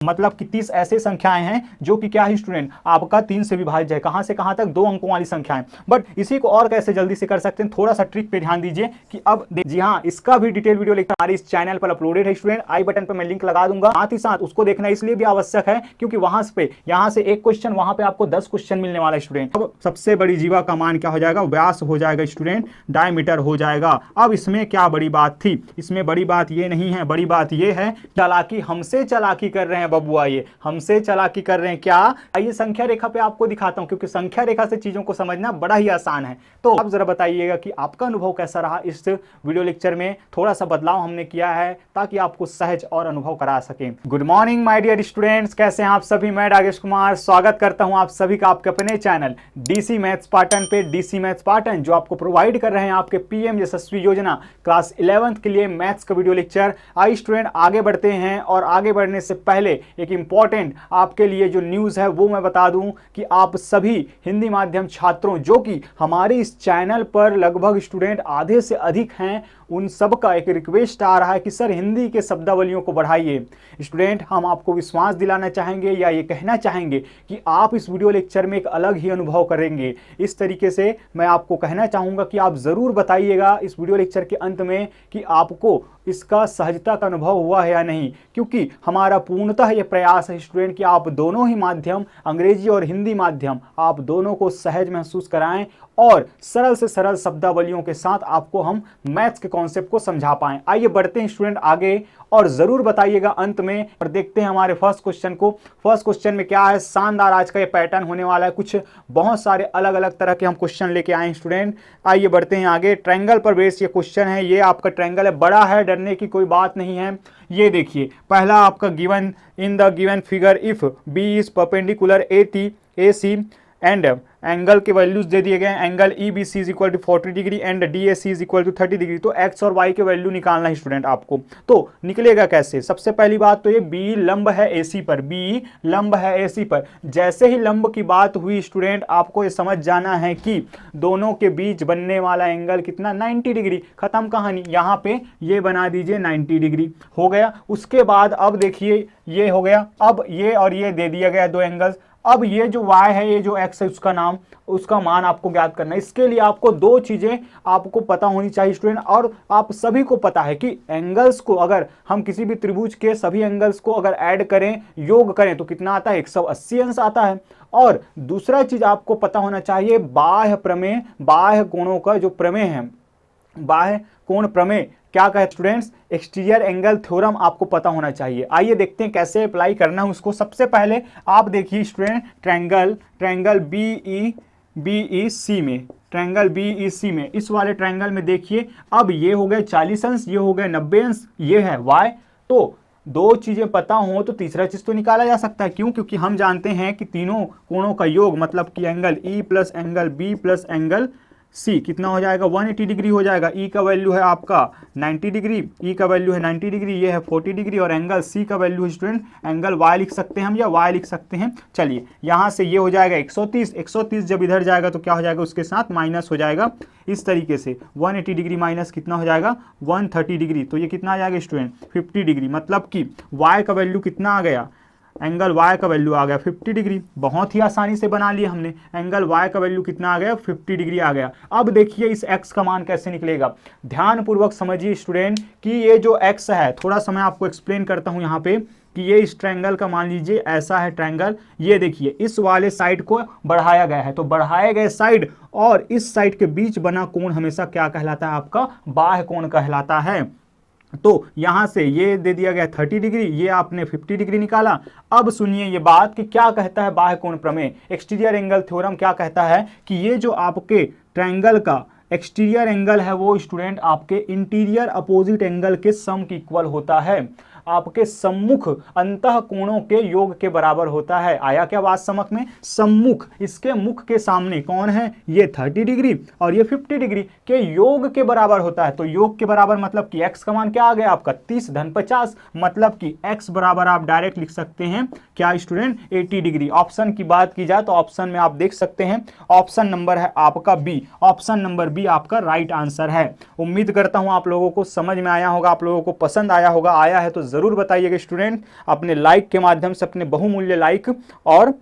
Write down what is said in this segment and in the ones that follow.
मतलब कि 30 ऐसे संख्याएं हैं जो कि क्या है स्टूडेंट, आपका 3 से विभाज्य है। कहां से कहां तक? 2 अंकों वाली संख्याएं। बट इसी को और कैसे जल्दी से कर सकते हैं, थोड़ा सा ट्रिक पे ध्यान दीजिए कि अब जी हाँ, इसका भी डिटेल वीडियो लेकर हमारे इस चैनल पर अपलोडेड है स्टूडेंट। आई बटन पर मैं लिंक लगा दूंगा। साथ ही साथ उसको देखना इसलिए भी आवश्यक है क्योंकि वहां पे यहां से 1 क्वेश्चन, वहां पे आपको 10 क्वेश्चन मिलने वाला है स्टूडेंट। अब सबसे बड़ी जीवा का मान क्या हो जाएगा? व्यास हो जाएगा स्टूडेंट, डायमीटर हो जाएगा। अब इसमें क्या बड़ी बात थी? इसमें बड़ी बात ये नहीं है, बड़ी बात ये है चालाकी, हमसे चालाकी कर रहे हैं बबुआ, ये हमसे चालाकी कर रहे हैं। क्या? आइए संख्या रेखा पे आपको दिखाता हूं क्योंकि संख्या रेखा से चीजों को समझना बड़ा ही आसान है। तो आप जरा बताइएगा कि आपका अनुभव कैसा रहा इस वीडियो लेक्चर में। थोड़ा सा बदलाव हमने किया है ताकि आपको सहज और अनुभव करा सके। Good morning my dear students, कैसे हैं आप सभी? मैं राजेश कुमार स्वागत करता हूं आप सभी का आपके अपने चैनल डीसी मैथ्स पाटन पे। डीसी मैथ्स पाटन जो आपको प्रोवाइड कर रहे हैं आपके पीएम यशस्वी योजना क्लास 11th के लिए मैथ्स का वीडियो लेक्चर। आइए स्टूडेंट आगे बढ़ते हैं, और आगे बढ़ने से पहले एक इंपॉर्टेंट आपके लिए जो न्यूज है वो मैं बता दूं कि आप सभी हिंदी माध्यम छात्रों जो कि हमारे इस चैनल पर लगभग स्टूडेंट आधे से अधिक हैं, उन सब का एक रिक्वेस्ट आ रहा है कि सर हिंदी के शब्दावलियों को बढ़ाइए। स्टूडेंट हम आपको विश्वास दिलाना चाहेंगे या ये कहना चाहेंगे कि आप इस वीडियो लेक्चर में एक अलग ही अनुभव करेंगे। इस तरीके से मैं आपको कहना चाहूंगा कि आप जरूर बताइएगा इस वीडियो लेक्चर के अंत में कि आपको इसका सहजता का अनुभव हुआ है या नहीं, क्योंकि हमारा पूर्णतः यह प्रयास है स्टूडेंट कि आप दोनों ही माध्यम, अंग्रेजी और हिंदी माध्यम, आप दोनों को सहज महसूस कराएं और सरल से सरल शब्दावलियों के साथ आपको हम मैथ्स के कॉन्सेप्ट को समझा पाएं। आइए बढ़ते हैं स्टूडेंट आगे, और जरूर बताइएगा अंत में। और देखते हैं हमारे फर्स्ट क्वेश्चन को। फर्स्ट क्वेश्चन में क्या है, शानदार आज का ये पैटर्न होने वाला है। कुछ बहुत सारे अलग अलग तरह के हम क्वेश्चन लेके आए हैं स्टूडेंट। आइए बढ़ते हैं आगे। ट्रायंगल पर बेस ये क्वेश्चन है। ये आपका ट्रायंगल है, बड़ा है, डरने की कोई बात नहीं है। ये देखिए पहला आपका given in the given figure if B is perpendicular A C and angle के वैल्यूज दे दिए गए हैं। Angle E B C is equal to 40 degree and D A C is equal to 30 degree. तो एक्स और Y के value निकालना है स्टूडेंट आपको। तो निकलेगा कैसे? सबसे पहली बात तो ये बी लंब है ए सी पर, बी लंब है ए सी पर। जैसे ही लंब की बात हुई स्टूडेंट आपको ये समझ जाना है कि दोनों के बीच बनने वाला एंगल कितना, 90 डिग्री। खत्म कहानी। यहाँ पे ये बना दीजिए 90 डिग्री हो गया। उसके बाद अब देखिए ये हो गया। अब ये और ये दे दिया गया दो एंगल्स। अब ये जो y है, ये जो x है, उसका मान आपको ज्ञात करना है। इसके लिए आपको दो चीजें आपको पता होनी चाहिए स्टूडेंट, और आप सभी को पता है कि एंगल्स को अगर हम किसी भी त्रिभुज के सभी एंगल्स को अगर ऐड करें, योग करें, तो कितना आता है? 180 अंश आता है। और दूसरा चीज आपको पता होना चाहिए बाह्य प्रमेय, बाह्य कोणों का जो प्रमेय है, बाह्य कोण प्रमेय क्या कहे स्टूडेंट्स? एक्सटीरियर एंगल थ्योरम आपको पता होना चाहिए। आइए देखते हैं कैसे अप्लाई करना है उसको। सबसे पहले आप देखिए स्टूडेंट ट्रायंगल बी ई सी में, ट्रायंगल बी ई सी में, इस वाले ट्रायंगल में देखिए अब ये हो गए 40 अंश, ये हो गए 90 अंश, ये है y। तो दो चीजें पता हो तो तीसरा चीज तो निकाला जा सकता है। क्यों? क्योंकि हम जानते हैं कि तीनों कोणों का योग मतलब कि angle E plus angle B plus angle C कितना हो जाएगा? 180 डिग्री हो जाएगा। ई का वैल्यू है आपका 90 डिग्री, ई का वैल्यू है 90 डिग्री, ये है 40 डिग्री, और एंगल सी का वैल्यू है स्टूडेंट, एंगल वाई लिख सकते हैं हम या वाई लिख सकते हैं। चलिए यहाँ से ये हो जाएगा 130, 130 जब इधर जाएगा तो क्या हो जाएगा? उसके साथ माइनस हो जाएगा इस तरीके से। 180 डिग्री माइनस कितना हो जाएगा? 130 डिग्री। तो ये कितना आ जाएगा स्टूडेंट? 50 डिग्री। मतलब कि वाई का वैल्यू कितना आ गया? एंगल y का वैल्यू आ गया 50 डिग्री। बहुत ही आसानी से बना लिया हमने। एंगल y का वैल्यू कितना आ गया? 50 डिग्री आ गया। अब देखिए इस x का मान कैसे निकलेगा। ध्यानपूर्वक समझिए स्टूडेंट कि ये जो x है, थोड़ा सा मैं आपको एक्सप्लेन करता हूं यहाँ पे कि ये इस ट्रायंगल का मान लीजिए ऐसा है ट्रायंगल। ये देखिए इस वाले साइड को बढ़ाया गया है, तो बढ़ाए गए साइड और इस साइड के बीच बना कोण हमेशा क्या कहलाता है? आपका बाह्य कोण कहलाता है। तो यहां से ये दे दिया गया 30 डिग्री, ये आपने 50 डिग्री निकाला। अब सुनिए ये बात कि क्या कहता है बाह्य कोण प्रमेय, एक्सटीरियर एंगल थ्योरम क्या कहता है कि ये जो आपके ट्रायंगल का एक्सटीरियर एंगल है वो स्टूडेंट आपके इंटीरियर अपोजिट एंगल के सम की इक्वल होता है। आपके सम्मुख अंतः कोणों के योग के बराबर होता है। आया क्या बात समझ में? सम्मुख, इसके मुख के सामने कौन है? ये 30 डिग्री और ये 50 डिग्री के योग के बराबर होता है। तो योग के बराबर मतलब कि x का मान क्या आ गया आपका? 30 धन 50, मतलब कि x बराबर आप डायरेक्ट लिख सकते हैं क्या स्टूडेंट? 80 डिग्री। ऑप्शन की बात की जाए तो ऑप्शन में आप देख सकते हैं ऑप्शन नंबर है आपका बी। ऑप्शन नंबर बी आपका राइट आंसर है। उम्मीद करता हूं आप लोगों को समझ में आया होगा, आप लोगों को पसंद आया होगा। आया है तो जरूर बताइएगा स्टूडेंट, अपने लाइक के माध्यम से, अपने बहुमूल्य लाइक और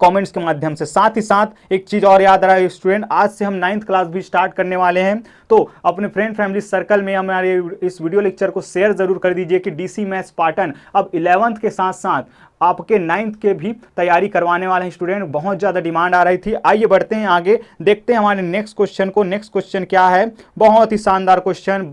कमेंट्स के माध्यम से। साथ ही साथ एक चीज और याद रहा स्टूडेंट, आज से हम 9th क्लास भी स्टार्ट करने वाले हैं, तो अपने फ्रेंड फैमिली सर्कल में हमारे इस वीडियो लेक्चर को शेयर जरूर कर दीजिए कि डीसी मैथ्स पाटन अब 11th के साथ साथ आपके 9th के भी तैयारी करवाने वाले हैं स्टूडेंट। बहुत ज़्यादा डिमांड आ रही थी। आइए बढ़ते हैं आगे, देखते हैं हमारे नेक्स्ट क्वेश्चन को। नेक्स्ट क्वेश्चन क्या है, बहुत ही शानदार क्वेश्चन,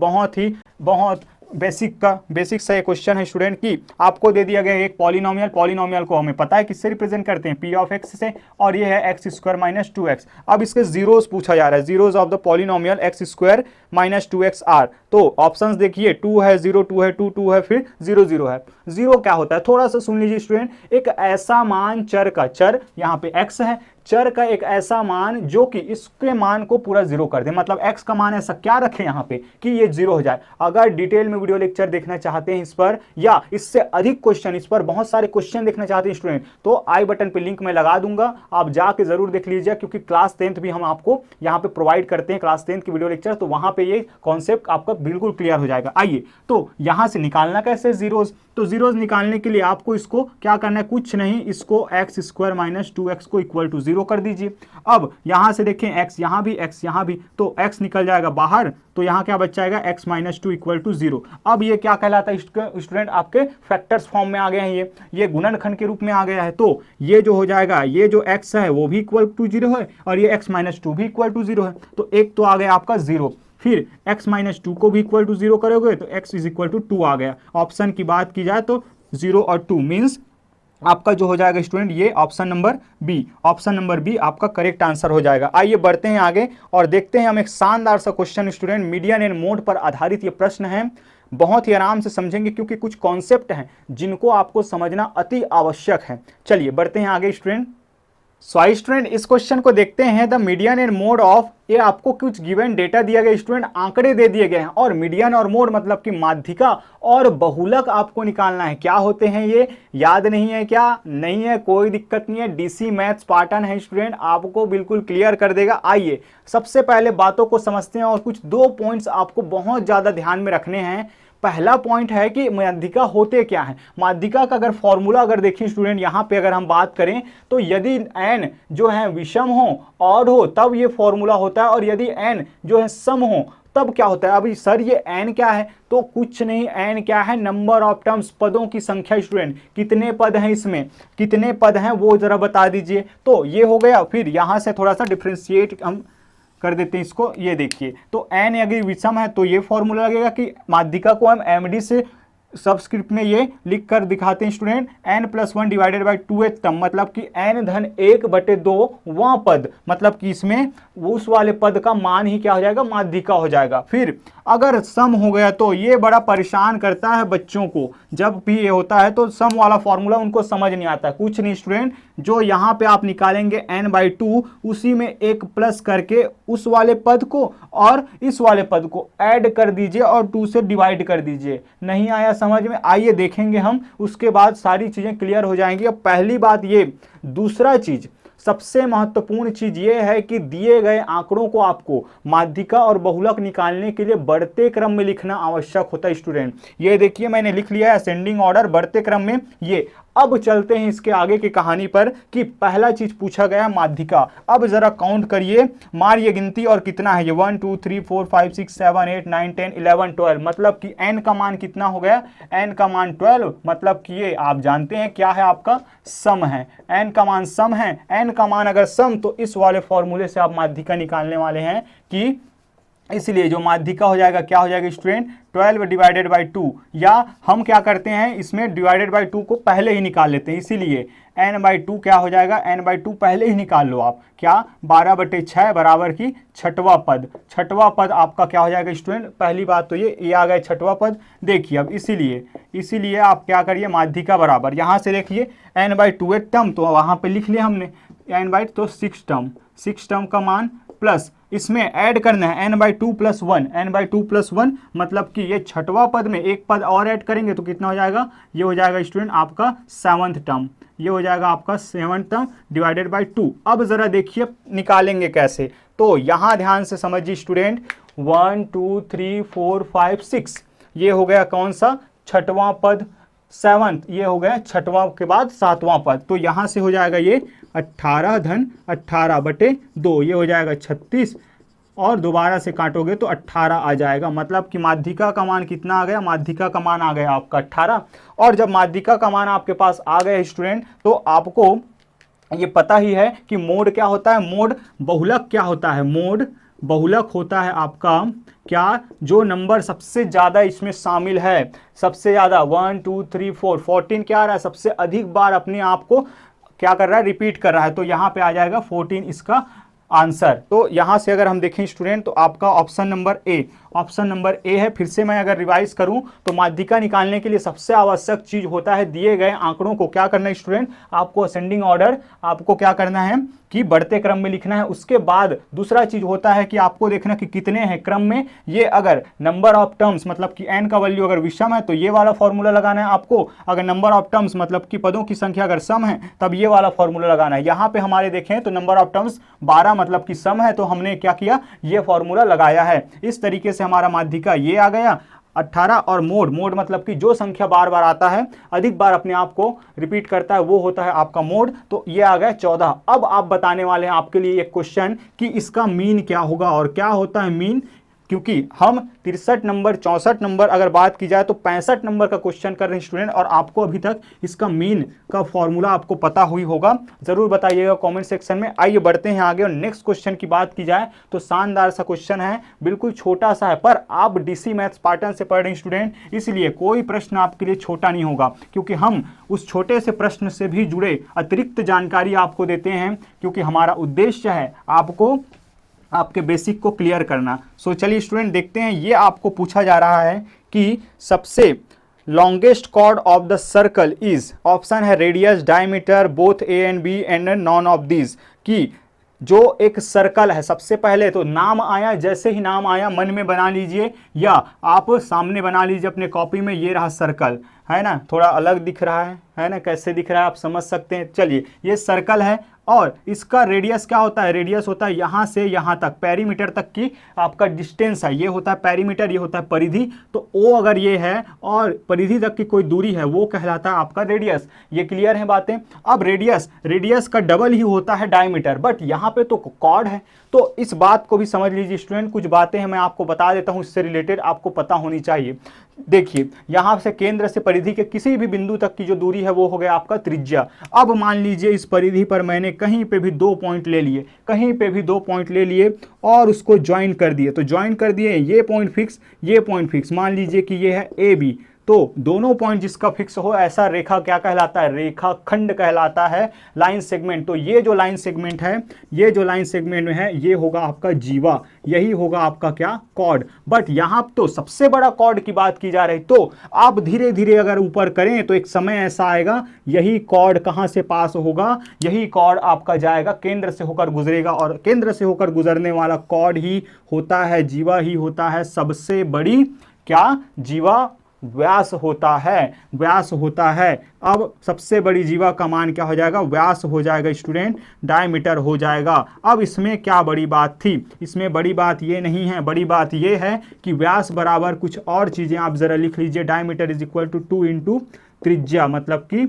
बहुत बेसिक सा ये क्वेश्चन है स्टूडेंट की आपको दे दिया गया है एक पॉलिनोमियल को हमें पता है किससे रिप्रेजेंट करते हैं, पी ऑफ एक्स से, और ये है एक्स स्क्वायर माइनस 2x। अब इसके जीरोस पूछा जा रहा है, zeros of the polynomial X square minus 2x R. तो ऑप्शंस देखिए, 2 है, 0, 2 है, 2, 2 है, फिर 0, 0 है। 0 क्या होता है, थोड़ा सा सुन लीजिए स्टूडेंट, एक ऐसा मान चर का, चर यहाँ पे x है, चर का एक ऐसा मान जो कि इसके मान को पूरा 0 कर दे, मतलब x का मान ऐसा क्या रखें यहाँ पे कि ये 0 हो जाए। अगर डिटेल में वीडियो लेक्चर देखना चाहते हैं इस पर, या इससे अधिक क्वेश्चन, इस पर बहुत सारे क्वेश्चन देखना चाहते हैं स्टूडेंट, तो आई बटन पे लिंक मैं लगा दूंगा, आप जाके जरूर देख लीजिए, क्योंकि क्लास 10th भी हम आपको यहाँ पे प्रोवाइड करते हैं, क्लास 10th की वीडियो लेक्चर, तो वहां पे ये कॉन्सेप्ट आपका बिल्कुल क्लियर हो जाएगा। आइए, तो यहां से निकालना कैसे जीरोज, तो जीरोज निकालने के लिए आपको इसको क्या करना है, कुछ नहीं, इसको एक्स स्क्वायर माइनस 2x को इक्वल टू 0 कर दीजिए। अब यहां से देखें, x यहां भी, तो x निकल जाएगा बाहर, तो यहां क्या बच जाएगा, x माइनस 2 इक्वल टू 0। अब ये क्या कहलाता है स्टूडेंट, आपके फैक्टर्स फॉर्म में आ गए हैं, ये गुणनखंड के रूप में आ गया है। तो ये जो हो जाएगा, ये जो x है वो भी इक्वल टू 0 है, और ये x माइनस 2 भी इक्वल टू 0 है, तो एक तो आ गया आपका 0। फिर x माइनस 2 को भी इक्वल टू 0 करोगे तो x इज इक्वल टू 2 आ गया। ऑप्शन की बात की जाए तो 0 और 2 मीन्स आपका जो हो जाएगा स्टूडेंट, ये ऑप्शन नंबर बी आपका करेक्ट आंसर हो जाएगा। आइए बढ़ते हैं आगे और देखते हैं हम एक शानदार सा question student, median and mode पर आधारित ये प्रश्न है। बहुत ही आराम से समझेंगे क्योंकि कुछ कॉन्सेप्ट हैं जिनको आपको समझना अति आवश्यक है। चलिए बढ़ते हैं आगे स्टूडेंट। सो स्टूडेंट, इस क्वेश्चन को देखते हैं। The median and mode of, ये आपको कुछ गिवन डेटा दिया गया स्टूडेंट, आंकड़े दे दिए गए हैं, और मीडियन और मोड मतलब कि माध्यिका और बहुलक आपको निकालना है। क्या होते हैं ये, याद नहीं है क्या, नहीं है, कोई दिक्कत नहीं है, डीसी मैथ्स पाटन है स्टूडेंट, आपको बिल्कुल क्लियर कर देगा। आइए सबसे पहले बातों को समझते हैं और कुछ 2 पॉइंट्स आपको बहुत ज्यादा ध्यान में रखने हैं। पहला पॉइंट है कि माध्यिका होते क्या है। माध्यिका का अगर फॉर्मूला अगर देखिए स्टूडेंट, यहां पे अगर हम बात करें तो यदि n जो है विषम हो, ऑड हो, तब ये फॉर्मूला होता है, और यदि n जो है सम हो तब क्या होता है। अभी सर ये n क्या है, तो कुछ नहीं, n क्या है, नंबर ऑफ टर्म्स, पदों की संख्या स्टूडेंट, कितने पद हैं इसमें, कितने पद हैं वो जरा बता दीजिए। तो ये हो गया। फिर यहां से थोड़ा सा डिफ्रेंशिएट हम कर देते हैं इसको, ये देखिए, तो n अगर विषम है तो ये फॉर्मूला लगेगा कि माध्यिका को हम md से सबस्क्रिप्ट में ये लिख कर दिखाते हैं student, n+1 divided by 2th term, मतलब कि n/1/2 वह पद, मतलब कि इसमें उस वाले पद का मान ही क्या हो जाएगा, माध्यिका हो जाएगा। फिर अगर सम हो गया तो ये बड़ा परेशान करता है बच्चों को, जब भी ये होता है तो सम वाला फॉर्मूला उनको समझ नहीं आता। कुछ नहीं स्टूडेंट, जो यहाँ पे आप निकालेंगे n/2, उसी में एक प्लस करके उस वाले पद को और इस वाले पद को ऐड कर दीजिए और 2 से डिवाइड कर दीजिए। नहीं आया समझ में, आइए देखेंगे हम, उसके बाद सारी चीजें क्लियर हो जाएंगी। अब पहली बात ये, दूसरा चीज, सबसे महत्वपूर्ण चीज ये है कि दिए गए आंकड़ों को आपको माध्यिका और बहुलक निकालने के लिए बढ़ते क्रम में लिखना आवश्यक होता है स्टूडेंट। ये देखिए मैंने लिख लिया है असेंडिंग ऑर्डर, बढ़ते क्रम में। ये अब चलते हैं इसके आगे की कहानी पर कि पहला चीज पूछा गया माध्यिका। अब जरा काउंट करिए, मारिए गिनती, और कितना है ये, 1 2 3 4 5 6 7 8 9 10 11 12, मतलब कि n का मान कितना हो गया, n का मान 12, मतलब कि ये आप जानते हैं क्या है, आपका सम है, n का मान सम है। n का मान अगर सम, तो इस वाले फॉर्मूले से आप माध्यिका निकालने वाले हैं कि, इसलिए जो माध्यिका हो जाएगा क्या हो जाएगा स्टूडेंट, 12 डिवाइडेड बाई 2, या हम क्या करते हैं इसमें डिवाइडेड बाई 2 को पहले ही निकाल लेते हैं, इसीलिए n/2 क्या हो जाएगा, n/2 पहले ही निकाल लो आप, क्या 12/6 बराबर की छठवां पद। छठवां पद आपका क्या हो जाएगा स्टूडेंट, पहली बात तो ये आ गया छठवां पद। देखिए अब इसीलिए आप क्या करिए, माध्यिका बराबर, यहाँ से देखिए n/2 एक टर्म, तो वहाँ पे लिख लिया हमने n/, तो 6 टर्म का मान, प्लस इसमें ऐड करना है n/2 + 1, n/2 + 1, मतलब कि ये छठवां पद में एक पद और ऐड करेंगे तो कितना हो जाएगा, ये हो जाएगा स्टूडेंट आपका 7th टर्म, ये हो जाएगा आपका 7th टर्म डिवाइडेड बाई 2। अब जरा देखिए निकालेंगे कैसे, तो यहां ध्यान से समझिए स्टूडेंट, 1 2 3 4 5 6, ये हो गया कौन सा, छठवां पद, 7th ये हो गया छठवां के बाद 7वां पद, तो यहां से हो जाएगा ये 18 धन 18 बटे 2, ये हो जाएगा 36 और दोबारा से काटोगे तो 18 आ जाएगा। मतलब कि माध्यिका का मान कितना आ गया, माध्यिका का मान आ गया आपका 18। और जब माध्यिका का मान आपके पास आ गया स्टूडेंट, तो आपको ये पता ही है कि मोड क्या होता है, मोड बहुलक क्या होता है, मोड बहुलक होता है आपका क्या, जो नंबर सबसे ज़्यादा इसमें शामिल है, सबसे ज़्यादा 1 2 3 4 14 क्या आ रहा है, सबसे अधिक बार अपने आप को क्या कर रहा है, रिपीट कर रहा है, तो यहाँ पे आ जाएगा 14 इसका आंसर। तो यहाँ से अगर हम देखें स्टूडेंट, तो आपका option number A, option number A है। फिर से मैं अगर रिवाइज करूं तो माध्यिका निकालने के लिए सबसे आवश्यक चीज होता है दिए गए आंकड़ों को क्या करना है स्टूडेंट, आपको असेंडिंग ऑर्डर आपको क्या करना है कि बढ़ते क्रम में लिखना है। उसके बाद दूसरा चीज होता है कि आपको देखना कि कितने हैं क्रम में, ये अगर नंबर ऑफ टर्म्स मतलब कि n का वैल्यू अगर विषम है तो ये वाला फॉर्मूला लगाना है आपको, अगर नंबर ऑफ टर्म्स मतलब कि पदों की संख्या अगर सम है तब ये वाला फॉर्मूला लगाना है। यहाँ पे हमारे देखें तो नंबर ऑफ टर्म्स 12 मतलब कि सम है, तो हमने क्या किया, ये फॉर्मूला लगाया है। इस तरीके से हमारा माध्यिका ये आ गया 18 और मोड, मोड मतलब कि जो संख्या बार बार आता है, अधिक बार अपने आप को रिपीट करता है, वो होता है आपका मोड, तो ये आ गया 14। अब आप बताने वाले हैं आपके लिए एक क्वेश्चन कि इसका मीन क्या होगा और क्या होता है मीन, क्योंकि हम 63 नंबर 64 नंबर अगर बात की जाए तो 65 नंबर का क्वेश्चन कर रहे हैं स्टूडेंट, और आपको अभी तक इसका मीन का फॉर्मूला आपको पता हुई होगा, जरूर बताइएगा कमेंट सेक्शन में। आइए बढ़ते हैं आगे और नेक्स्ट क्वेश्चन की बात की जाए तो शानदार सा क्वेश्चन है, बिल्कुल छोटा सा है, पर आप डीसी मैथ्स पैटर्न से पढ़ रहे हैं स्टूडेंट, इसलिए कोई प्रश्न आपके लिए छोटा नहीं होगा, क्योंकि हम उस छोटे से प्रश्न से भी जुड़े अतिरिक्त जानकारी आपको देते हैं, क्योंकि हमारा उद्देश्य है आपको आपके बेसिक को क्लियर करना। सो चलिए स्टूडेंट देखते हैं, ये आपको पूछा जा रहा है कि सबसे longest chord of the circle is, option है radius, diameter, both A and B and none of this, कि जो एक सर्कल है, सबसे पहले तो नाम आया, जैसे ही नाम आया मन में बना लीजिए या आप सामने बना लीजिए अपने कॉपी में, ये रहा सर्कल, है ना, थोड़ा अलग दिख रहा है ना, कैसे दिख रहा है आप समझ सकते हैं। चलिए ये सर्कल है और इसका रेडियस क्या होता है, रेडियस होता है यहाँ से यहाँ तक, पेरीमीटर तक की आपका डिस्टेंस है, ये होता है पेरीमीटर, ये होता है परिधि। तो ओ अगर ये है और परिधि तक की कोई दूरी है वो कहलाता है आपका रेडियस। ये क्लियर है बातें। अब रेडियस का डबल ही होता है डायमीटर, बट यहाँ पे तो कॉर्ड है, तो इस बात को भी समझ लीजिए स्टूडेंट। कुछ बातें हैं मैं आपको बता देता हूँ, इससे रिलेटेड आपको पता होनी चाहिए। देखिए यहाँ से केंद्र से परिधि के किसी भी बिंदु तक की जो दूरी है वो हो गया आपका त्रिज्या। अब मान लीजिए इस परिधि पर मैंने कहीं पे भी 2 पॉइंट ले लिए, कहीं पे भी 2 पॉइंट ले लिए और उसको ज्वाइन कर दिए, तो ज्वाइन कर दिए, ये पॉइंट फिक्स, ये पॉइंट फिक्स, मान लीजिए कि ये है ए बी, तो दोनों पॉइंट जिसका फिक्स हो ऐसा रेखा क्या कहलाता है, रेखा खंड कहलाता है, लाइन सेगमेंट। तो ये जो लाइन सेगमेंट है, ये जो लाइन सेगमेंट में है, ये होगा आपका जीवा, यही होगा आपका क्या, कॉर्ड। बट यहाँ तो सबसे बड़ा कॉर्ड की बात की जा रही, तो आप धीरे धीरे अगर ऊपर करें तो एक समय ऐसा आएगा, यही कॉर्ड कहाँ से पास होगा, यही कॉर्ड आपका जाएगा केंद्र से होकर गुजरेगा, और केंद्र से होकर गुजरने वाला कॉर्ड ही होता है, जीवा ही होता है सबसे बड़ी क्या, जीवा व्यास होता है, व्यास होता है। अब सबसे बड़ी जीवा का मान क्या हो जाएगा, व्यास हो जाएगा स्टूडेंट, डायमीटर हो जाएगा। अब इसमें क्या बड़ी बात थी, इसमें बड़ी बात ये नहीं है, बड़ी बात ये है कि व्यास बराबर कुछ और चीजें आप जरा लिख लीजिए, diameter is equal to 2 into त्रिज्या, मतलब कि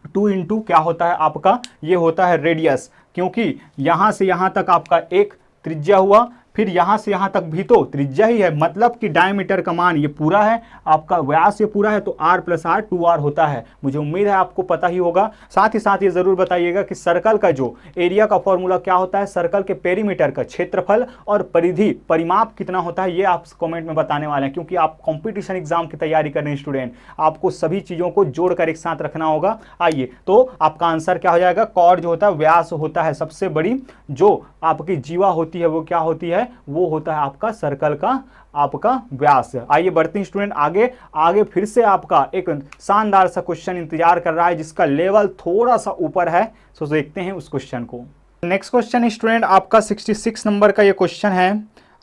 2 इंटू क्या होता है आपका, ये होता है रेडियस, क्योंकि यहां से यहां तक आपका एक त्रिज्या हुआ, फिर यहां से यहां तक भी तो त्रिज्या ही है, मतलब कि डायमीटर का मान ये पूरा है, आपका व्यास ये पूरा है, तो r प्लस r 2r होता है। मुझे उम्मीद है आपको पता ही होगा। साथ ही साथ ये जरूर बताइएगा कि सर्कल का जो एरिया का फॉर्मूला क्या होता है, सर्कल के पेरीमीटर का क्षेत्रफल और परिधि परिमाप कितना होता है, ये आप कमेंट में बताने वाले हैं, क्योंकि आप कॉम्पिटिशन एग्जाम की तैयारी कर रहे हैं स्टूडेंट, आपको सभी चीजों को जोड़कर एक साथ रखना होगा। आइए, तो आपका आंसर क्या हो जाएगा, कॉर्ड जो होता है व्यास होता है, सबसे बड़ी जो आपकी जीवा होती है वो क्या होती है, वो होता है आपका सर्कल का आपका व्यास। आइए बढ़ते हैं स्टूडेंट आगे। आगे फिर से आपका एक शानदार सा क्वेश्चन इंतजार कर रहा है जिसका लेवल थोड़ा सा ऊपर है, सो देखते हैं उस क्वेश्चन को। नेक्स्ट क्वेश्चन स्टूडेंट आपका 66 नंबर का ये क्वेश्चन है।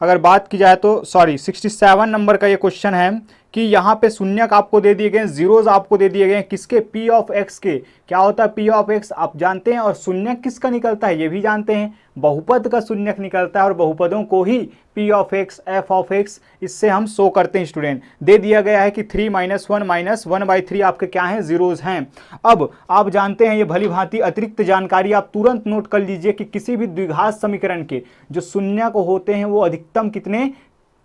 अगर बात की जाए तो 67 नंबर का ये क्वेश्चन है कि यहाँ पे शून्यक आपको दे दिए गए, जीरोज आपको दे दिए गए किसके, p ऑफ x के। क्या होता है p ऑफ x आप जानते हैं, और शून्यक किसका निकलता है ये भी जानते हैं, बहुपद का शून्यक निकलता है, और बहुपदों को ही p of x, f of x इससे हम शो करते हैं स्टूडेंट। दे दिया गया है कि 3 - 1 - 1/3 आपके क्या हैं, जीरोज हैं। अब आप जानते हैं ये भली भांति अतिरिक्त जानकारी आप तुरंत नोट कर लीजिए कि किसी भी द्विघात समीकरण के जो शून्यक होते हैं वो अधिकतम कितने,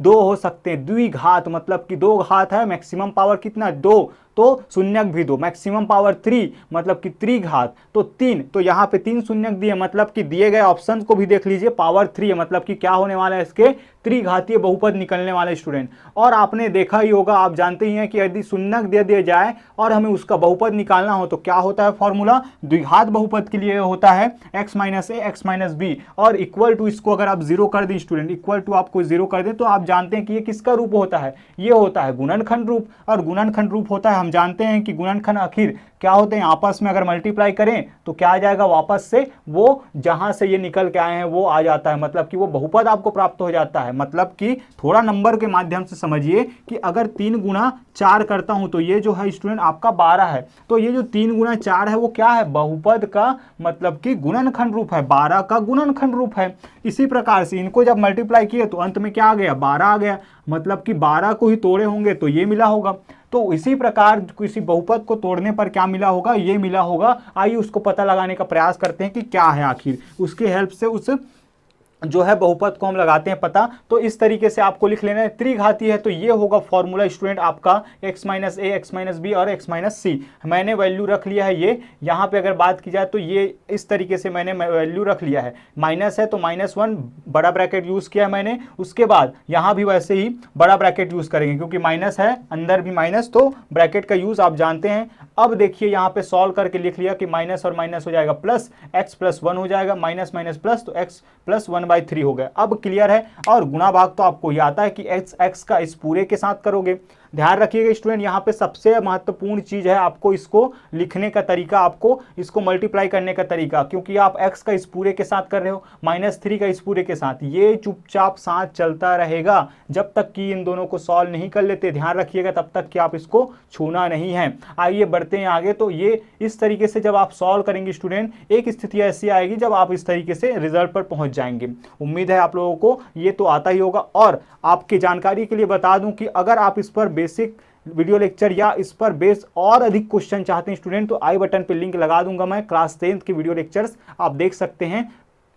2 हो सकते हैं। द्विघात मतलब कि 2 घात है, मैक्सिमम पावर कितना, 2, तो शून्यक भी 2, मैक्सिमम पावर 3 मतलब कि त्रिघात तो 3। तो यहाँ पे 3 शून्यक दिए, मतलब कि दिए गए ऑप्शन को भी देख लीजिए, पावर 3 है, मतलब कि क्या होने वाला है, इसके त्रिघातीय बहुपद निकलने वाले स्टूडेंट। और आपने देखा ही होगा, आप जानते ही हैं कि यदि शून्यक दे दिया जाए और हमें उसका बहुपद निकालना हो तो क्या होता है फॉर्मूला, द्विघात बहुपद के लिए होता है x - a x - b, और इक्वल टू इसको अगर आप 0 कर दें स्टूडेंट, इक्वल टू आपको 0 कर दें तो आप जानते हैं कि ये किसका रूप होता है, ये होता है गुणनखंड रूप। और गुणनखंड रूप होता है, हम जानते हैं कि गुणनखंड आखिर क्या होते हैं, आपस में अगर मल्टीप्लाई करें तो क्या आ जाएगा, वापस से वो जहां से ये निकल के आए हैं वो आ जाता है, मतलब कि वो बहुपद आपको प्राप्त हो जाता है। मतलब कि थोड़ा नंबर के माध्यम से समझिए कि अगर 3 × 4 करता हूं तो ये जो है स्टूडेंट आपका 12 है, तो ये जो 3 × 4 है वो क्या है, बहुपद का मतलब कि गुणनखंड रूप है, 12 का गुणनखंड रूप है। इसी प्रकार से इनको जब मल्टीप्लाई किए तो अंत में क्या आ गया, 12 आ गया, मतलब कि 12 को ही तोड़े होंगे तो ये मिला होगा। तो इसी प्रकार किसी बहुपद को तोड़ने पर क्या मिला होगा, ये मिला होगा। आइए उसको पता लगाने का प्रयास करते हैं कि क्या है आखिर, उसके हेल्प से उस जो है बहुपद को हम लगाते हैं पता। तो इस तरीके से आपको लिख लेना है, त्रिघाती है तो ये होगा फॉर्मूला स्टूडेंट आपका x - a x - b और x - c। मैंने वैल्यू रख लिया है ये, यहाँ पे अगर बात की जाए तो ये इस तरीके से मैंने वैल्यू रख लिया है, माइनस है तो -1 बड़ा ब्रैकेट यूज किया मैंने, उसके बाद यहाँ भी वैसे ही बड़ा ब्रैकेट यूज करेंगे क्योंकि माइनस है, अंदर भी माइनस, तो ब्रैकेट का यूज आप जानते हैं। अब देखिए यहाँ पे सॉल्व करके लिख लिया कि माइनस और माइनस हो जाएगा प्लस, x + 1 हो जाएगा, माइनस माइनस प्लस, तो x + 1/3 हो गया। अब क्लियर है। और गुणा भाग तो आपको ये आता है कि x का इस पूरे के साथ करोगे। ध्यान रखिएगा स्टूडेंट, यहाँ पे सबसे महत्वपूर्ण चीज है आपको इसको लिखने का तरीका, आपको इसको मल्टीप्लाई करने का तरीका, क्योंकि आप x का इस पूरे के साथ कर रहे हो, -3 का इस पूरे के साथ, ये चुपचाप साथ चलता रहेगा जब तक कि इन दोनों को सॉल्व नहीं कर लेते। ध्यान रखिएगा, तब तक कि आप इसको छूना नहीं है। आइए बढ़ते हैं आगे। तो ये इस तरीके से जब आप सॉल्व करेंगे स्टूडेंट, एक स्थिति ऐसी आएगी जब आप इस तरीके से रिजल्ट पर पहुंच जाएंगे। उम्मीद है आप लोगों को ये तो आता ही होगा। और आपकी जानकारी के लिए बता दूं कि अगर आप इस पर बेसिक वीडियो लेक्चर या इस पर बेस और अधिक क्वेश्चन चाहते हैं स्टूडेंट, तो आई बटन पे लिंक लगा दूंगा मैं, क्लास 10th के वीडियो लेक्चर्स आप देख सकते हैं,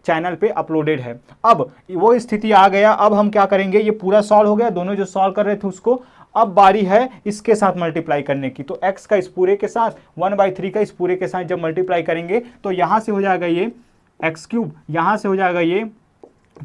चैनल पे अपलोडेड है। अब वो स्थिति आ गया, अब हम क्या करेंगे, ये पूरा सॉल्व हो गया, दोनों जो सॉल्व कर रहे थे उसको, अब बारी है इसके साथ मल्टीप्लाई करने की। तो x का इस पूरे के साथ 1/3 का इस पूरे के साथ जब मल्टीप्लाई करेंगे तो यहां से हो जाएगा ये x3, यहां से हो जाएगा ये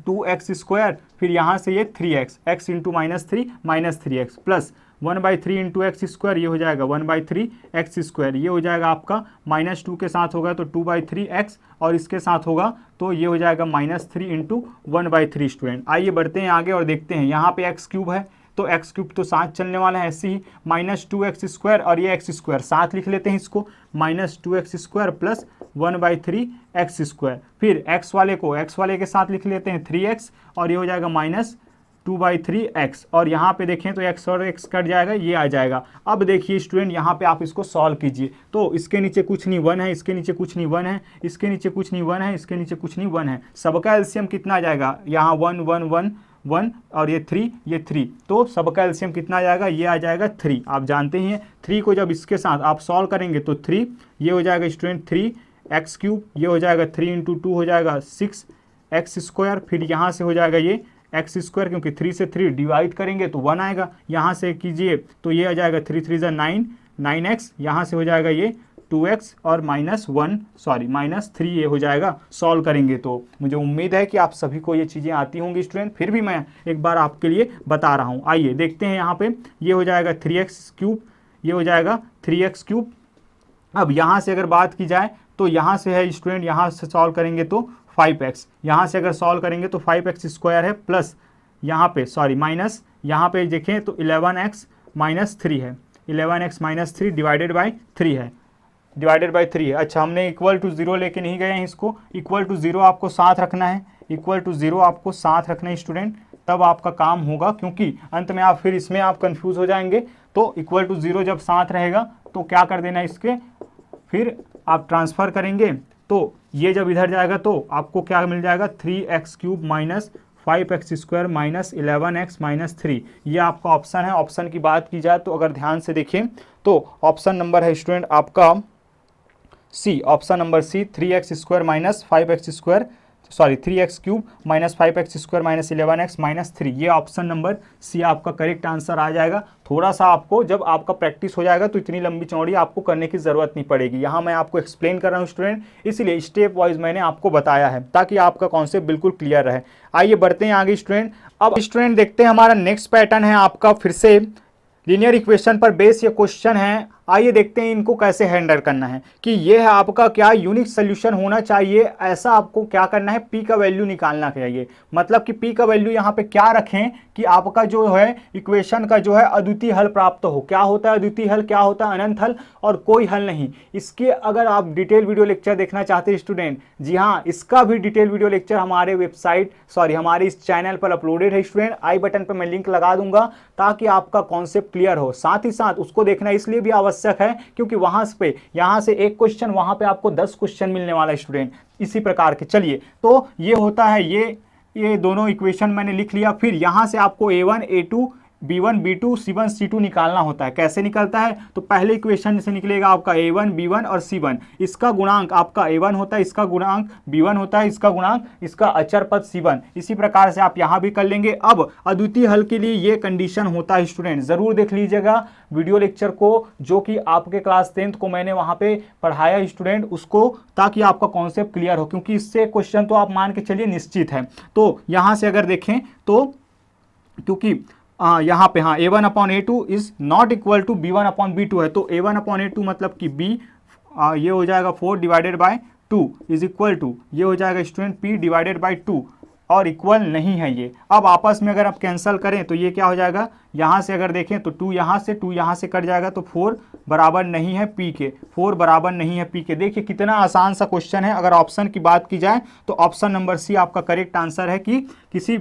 2x², फिर यहाँ से ये 3x, x into -3 -3x plus 1/3 into x², ये हो जाएगा 1/3x², ये हो जाएगा आपका -2 के साथ होगा तो 2/3x, और इसके साथ होगा तो ये हो जाएगा -3 इंटू 1/3 स्टूडेंट। आइए बढ़ते हैं आगे और देखते हैं, यहाँ पे x³ है तो x³ तो साथ चलने वाला है, ऐसे ही -2x² और ये x² साथ लिख लेते हैं इसको, -2x² प्लस 1/3x², फिर x वाले को x वाले के साथ लिख लेते हैं 3x, और ये हो जाएगा -2/3x, और यहाँ पे देखें तो x और x कट जाएगा, ये आ जाएगा। अब देखिए स्टूडेंट, यहाँ पे आप इसको सॉल्व कीजिए, तो इसके नीचे कुछ नहीं 1 है, इसके नीचे कुछ नहीं 1 है, इसके नीचे कुछ नहीं 1 है, इसके नीचे कुछ नहीं 1 है, सबका एलसीएम कितना आ जाएगा, यहाँ 1 1 1 1 और ये 3, तो सबका एलसीएम कितना आ जाएगा, ये आ जाएगा 3। आप जानते ही हैं 3 को जब इसके साथ आप सॉल्व करेंगे तो 3, ये हो जाएगा स्टूडेंट 3x³, ये हो जाएगा 3 × 2 हो जाएगा 6x², फिर यहाँ से हो जाएगा ये x², क्योंकि 3 से 3 डिवाइड करेंगे तो 1 आएगा, यहाँ से कीजिए तो ये आ जाएगा 3 3 9 9x, यहाँ से हो जाएगा ये 2x और -3 ये हो जाएगा। सॉल्व करेंगे तो मुझे उम्मीद है कि आप सभी को ये चीज़ें आती होंगी स्टूडेंट, फिर भी मैं एक बार आपके लिए बता रहा हूँ। आइए देखते हैं, यहाँ पे ये हो जाएगा 3x³, ये हो जाएगा 3x³। अब यहाँ से अगर बात की जाए तो यहाँ से है स्टूडेंट, यहाँ से सॉल्व करेंगे तो 5x, यहाँ से अगर सॉल्व करेंगे तो 5x² है, प्लस यहाँ पे माइनस, यहाँ पे देखें तो 11x - 3 है, 11x - 3 डिवाइडेड बाई 3 है, अच्छा हमने इक्वल टू 0 लेके नहीं गए हैं इसको, इक्वल टू 0 आपको साथ रखना है, इक्वल टू 0 आपको साथ रखना है स्टूडेंट, तब आपका काम होगा, क्योंकि अंत में आप फिर इसमें आप कंफ्यूज हो जाएंगे। तो इक्वल टू 0 जब साथ रहेगा तो क्या कर देना इसके, फिर आप ट्रांसफ़र करेंगे तो ये जब इधर जाएगा तो आपको क्या मिल जाएगा 3x³ minus 5x² minus 11x minus 3। ये आपका ऑप्शन है। ऑप्शन की बात की जाए तो अगर ध्यान से देखें तो ऑप्शन नंबर है स्टूडेंट आपका C, option number C 3x² minus 5x² 3x³ minus 5x² minus 11x minus 3, ये ऑप्शन नंबर सी आपका करेक्ट आंसर आ जाएगा। थोड़ा सा आपको जब आपका प्रैक्टिस हो जाएगा तो इतनी लंबी चौड़ी आपको करने की ज़रूरत नहीं पड़ेगी। यहाँ मैं आपको एक्सप्लेन कर रहा हूँ स्टूडेंट, इसलिए स्टेप वाइज मैंने आपको बताया है ताकि आपका कॉन्सेप्ट बिल्कुल क्लियर रहे। आइए बढ़ते हैं आगे स्टूडेंट। अब स्टूडेंट देखते हैं हमारा नेक्स्ट पैटर्न है आपका फिर से लीनियर इक्वेशन पर बेस ये क्वेश्चन है। आइए देखते हैं इनको कैसे हैंडल करना है कि ये है आपका क्या यूनिक सोल्यूशन होना चाहिए। ऐसा आपको क्या करना है, पी का वैल्यू निकालना चाहिए। मतलब कि पी का वैल्यू यहाँ पे क्या रखें कि आपका जो है इक्वेशन का जो है अद्वितीय हल प्राप्त हो। क्या होता है अद्वितीय हल, क्या होता है अनंत हल और कोई हल नहीं। इसके अगर आप डिटेल वीडियो लेक्चर देखना चाहते हैं स्टूडेंट, जी हाँ, इसका भी डिटेल वीडियो लेक्चर हमारे हमारे इस चैनल पर अपलोडेड है स्टूडेंट। आई बटन पर मैं लिंक लगा दूंगा ताकि आपका कॉन्सेप्ट क्लियर हो। साथ ही साथ उसको देखना इसलिए भी आवश्यक है क्योंकि वहां पे यहाँ से एक क्वेश्चन, वहां पे आपको 10 क्वेश्चन मिलने वाला है स्टूडेंट इसी प्रकार के। चलिए, तो ये होता है, ये दोनों इक्वेशन मैंने लिख लिया। फिर यहां से आपको a1 a2 b1 b2 c1 c2 निकालना होता है। कैसे निकलता है, तो पहले इक्वेशन से निकलेगा आपका a1 b1 और c1, इसका गुणांक आपका a1 होता है, इसका गुणांक b1 होता है, इसका गुणांक इसका अचर पद c1। इसी प्रकार से आप यहाँ भी कर लेंगे। अब अद्वितीय हल के लिए ये कंडीशन होता है स्टूडेंट, जरूर देख लीजिएगा वीडियो लेक्चर को जो कि आपके क्लास 10th को मैंने वहाँ पे पढ़ाया स्टूडेंट उसको, ताकि आपका कॉन्सेप्ट क्लियर हो, क्योंकि इससे क्वेश्चन तो आप मान के चलिए निश्चित है। तो यहाँ से अगर देखें तो क्योंकि यहाँ पे हाँ a1/a2 is not equal to b1/b2 है, तो a1/a2 मतलब कि b ये हो जाएगा 4 divided by 2 is equal to, ये हो जाएगा स्टूडेंट p डिवाइडेड बाय 2 और इक्वल नहीं है ये। अब आपस में अगर आप कैंसिल करें तो ये क्या हो जाएगा, यहाँ से अगर देखें तो 2 यहाँ से कट जाएगा, तो 4 बराबर नहीं है p के, 4 बराबर नहीं है p के। देखिए कितना आसान सा क्वेश्चन है। अगर ऑप्शन की बात की जाए तो ऑप्शन नंबर सी आपका करेक्ट आंसर है कि किसी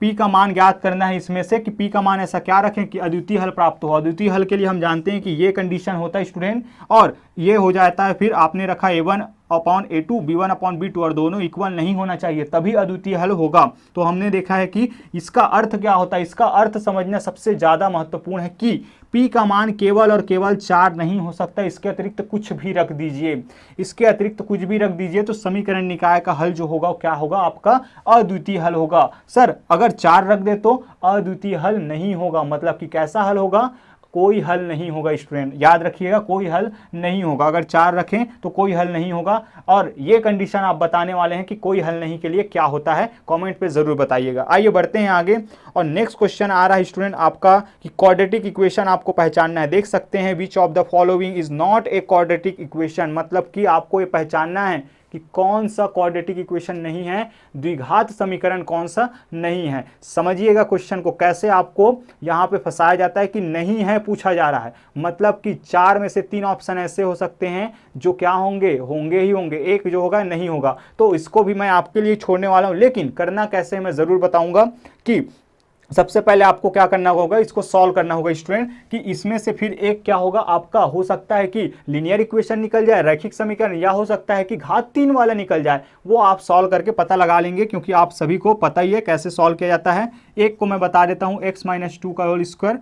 P का मान ज्ञात करना है इसमें से कि P का मान ऐसा क्या रखें कि अद्वितीय हल प्राप्त हो। अद्वितीय हल के लिए हम जानते हैं कि ये कंडीशन होता है स्टूडेंट, और ये हो जाता है, फिर आपने रखा a1/a2 b1/b2 और दोनों इक्वल नहीं होना चाहिए तभी अद्वितीय हल होगा। तो हमने देखा है कि इसका अर्थ क्या होता है, इसका अर्थ समझना सबसे ज़्यादा महत्वपूर्ण है कि P का मान केवल और केवल 4 नहीं हो सकता, इसके अतिरिक्त कुछ भी रख दीजिए, इसके अतिरिक्त कुछ भी रख दीजिए तो समीकरण निकाय का हल जो होगा क्या होगा, आपका अद्वितीय हल होगा। सर अगर 4 रख दे तो अद्वितीय हल नहीं होगा, मतलब कि कैसा हल होगा, कोई हल नहीं होगा स्टूडेंट, याद रखिएगा कोई हल नहीं होगा। अगर 4 रखें तो कोई हल नहीं होगा, और ये कंडीशन आप बताने वाले हैं कि कोई हल नहीं के लिए क्या होता है, कमेंट पे जरूर बताइएगा। आइए बढ़ते हैं आगे, और नेक्स्ट क्वेश्चन आ रहा है स्टूडेंट आपका कि क्वाड्रेटिक इक्वेशन आपको पहचानना है। देख सकते हैं which of the following is not a quadratic equation, मतलब कि आपको ये पहचानना है कि कौन सा क्वाड्रेटिक इक्वेशन नहीं है, द्विघात समीकरण कौन सा नहीं है। समझिएगा क्वेश्चन को कैसे आपको यहाँ पे फंसाया जाता है कि नहीं है पूछा जा रहा है, मतलब कि 4 में से 3 ऑप्शन ऐसे हो सकते हैं जो क्या होंगे, होंगे ही होंगे, एक जो होगा नहीं होगा। तो इसको भी मैं आपके लिए छोड़ने वाला हूँ, लेकिन करना कैसे मैं ज़रूर बताऊँगा कि सबसे पहले आपको क्या करना होगा, इसको सॉल्व करना होगा स्टूडेंट, कि इसमें से फिर एक क्या होगा आपका, हो सकता है कि लीनियर इक्वेशन निकल जाए, रैखिक समीकरण, या हो सकता है कि घात 3 वाला निकल जाए। वो आप सॉल्व करके पता लगा लेंगे, क्योंकि आप सभी को पता ही है कैसे सॉल्व किया जाता है। एक को मैं बता देता हूँ, x-2 का whole square